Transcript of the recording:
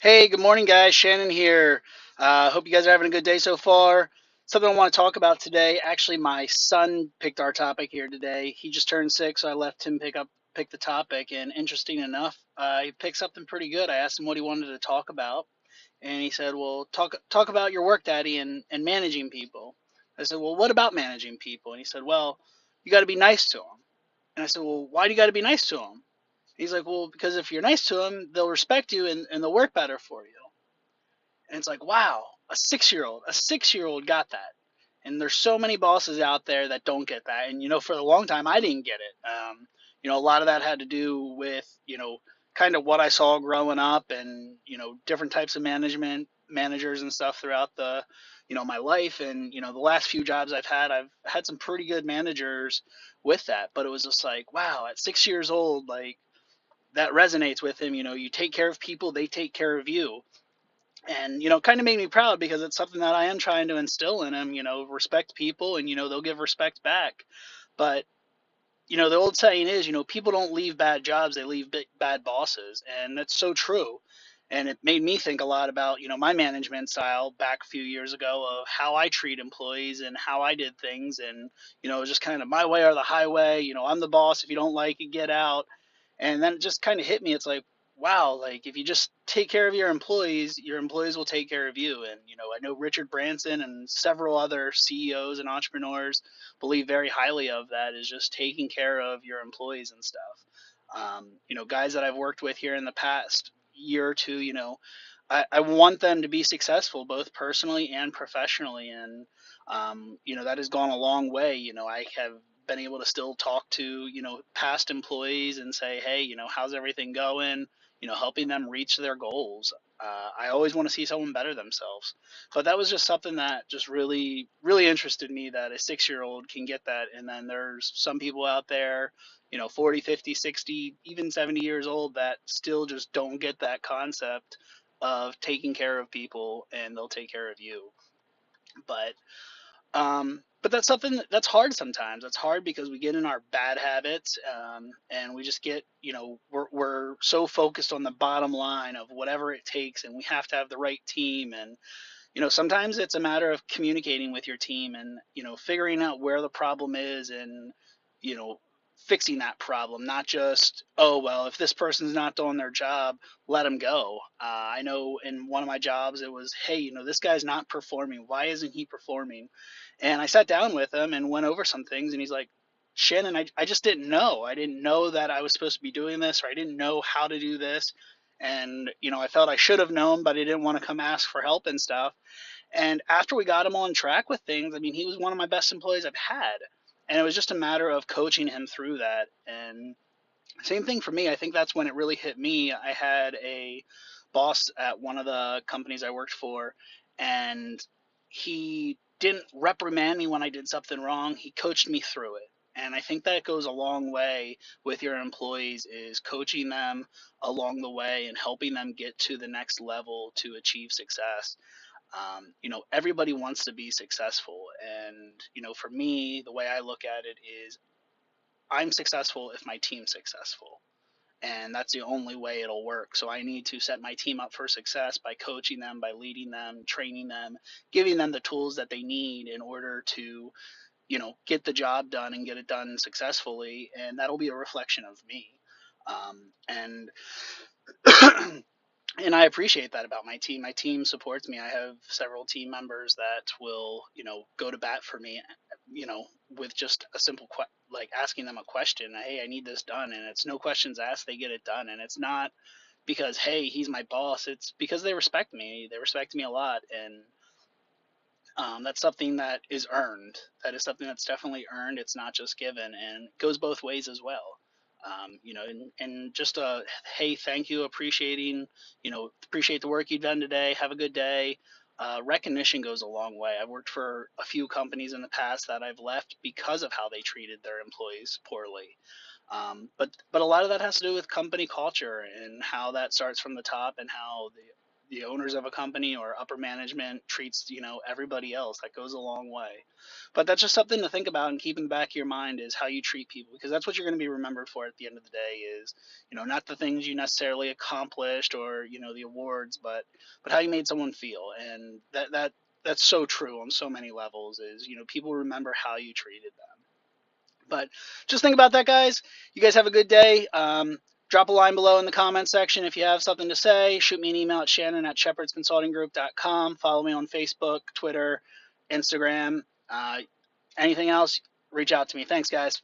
Hey, good morning, guys. Shannon here. Hope you guys are having a good day so far. Something I want to talk about today. Actually, my son picked our topic here today. He just turned 6, so I left him pick the topic. And interesting enough, he picked something pretty good. I asked him what he wanted to talk about, and he said, "Well, talk about your work, Daddy, and managing people." I said, "Well, what about managing people?" And he said, "Well, you got to be nice to them." And I said, "Well, why do you got to be nice to them?" He's like, "Well, because if you're nice to them, they'll respect you and they'll work better for you." And it's like, wow, a 6-year old got that. And there's so many bosses out there that don't get that. And for a long time, I didn't get it. A lot of that had to do with kind of what I saw growing up, and different types of managers and stuff throughout the my life. And the last few jobs I've had some pretty good managers with that. But it was just like, wow, at 6 years old, like that resonates with him. You take care of people, they take care of you. And kind of made me proud because it's something that I am trying to instill in him. Respect people, and they'll give respect back. But the old saying is, people don't leave bad jobs, they leave bad bosses. And that's so true. And it made me think a lot about my management style back a few years ago, of how I treat employees and how I did things. And just kind of my way or the highway. I'm the boss. If you don't like it, get out. And then it just kind of hit me. It's like, wow, like if you just take care of your employees will take care of you. And I know Richard Branson and several other CEOs and entrepreneurs believe very highly of that, is just taking care of your employees and stuff. Guys that I've worked with here in the past year or two, I want them to be successful both personally and professionally. And that has gone a long way. I have been able to still talk to past employees and say, hey, how's everything going, helping them reach their goals. I always want to see someone better themselves. But that was just something that just really really interested me, that a 6-year-old can get that. And then there's some people out there, 40, 50, 60, even 70 years old, that still just don't get that concept of taking care of people and they'll take care of you. But that's something that's hard sometimes. That's hard because we get in our bad habits, and we just get, we're so focused on the bottom line of whatever it takes, and we have to have the right team. And sometimes it's a matter of communicating with your team, and figuring out where the problem is, and you know fixing that problem, not just, oh well, if this person's not doing their job, let them go. I know in one of my jobs it was, hey, this guy's not performing, why isn't he performing? And I sat down with him and went over some things, and he's like, Shannon, I just didn't know. I didn't know that I was supposed to be doing this, or I didn't know how to do this. And I felt I should have known, but I didn't want to come ask for help and stuff. And after we got him on track with things, I mean, he was one of my best employees I've had. And it was just a matter of coaching him through that. And same thing for me. I think that's when it really hit me. I had a boss at one of the companies I worked for, and he didn't reprimand me when I did something wrong. He coached me through it. And I think that goes a long way with your employees, is coaching them along the way and helping them get to the next level to achieve success. Everybody wants to be successful. And, for me, the way I look at it is, I'm successful if my team's successful. And that's the only way it'll work. So I need to set my team up for success by coaching them, by leading them, training them, giving them the tools that they need in order to, get the job done and get it done successfully. And that'll be a reflection of me. And and I appreciate that about my team. My team supports me. I have several team members that will, go to bat for me, with just a simple like asking them a question. Hey, I need this done, and it's no questions asked. They get it done, and it's not because, hey, he's my boss. It's because they respect me. They respect me a lot, and that's something that is earned. That is something that's definitely earned. It's not just given, and it goes both ways as well. And just hey, thank you, appreciate the work you've done today. Have a good day. Recognition goes a long way. I've worked for a few companies in the past that I've left because of how they treated their employees poorly. But a lot of that has to do with company culture and how that starts from the top, and how the owners of a company or upper management treats, everybody else. That goes a long way. But that's just something to think about and keep in the back of your mind is how you treat people, because that's what you're going to be remembered for at the end of the day is, not the things you necessarily accomplished or, the awards, but how you made someone feel. And that's so true on so many levels is, people remember how you treated them. But just think about that, guys. You guys have a good day. Drop a line below in the comment section if you have something to say. Shoot me an email at shannon@shepherdsconsultinggroup.com. Follow me on Facebook, Twitter, Instagram. Anything else, reach out to me. Thanks, guys.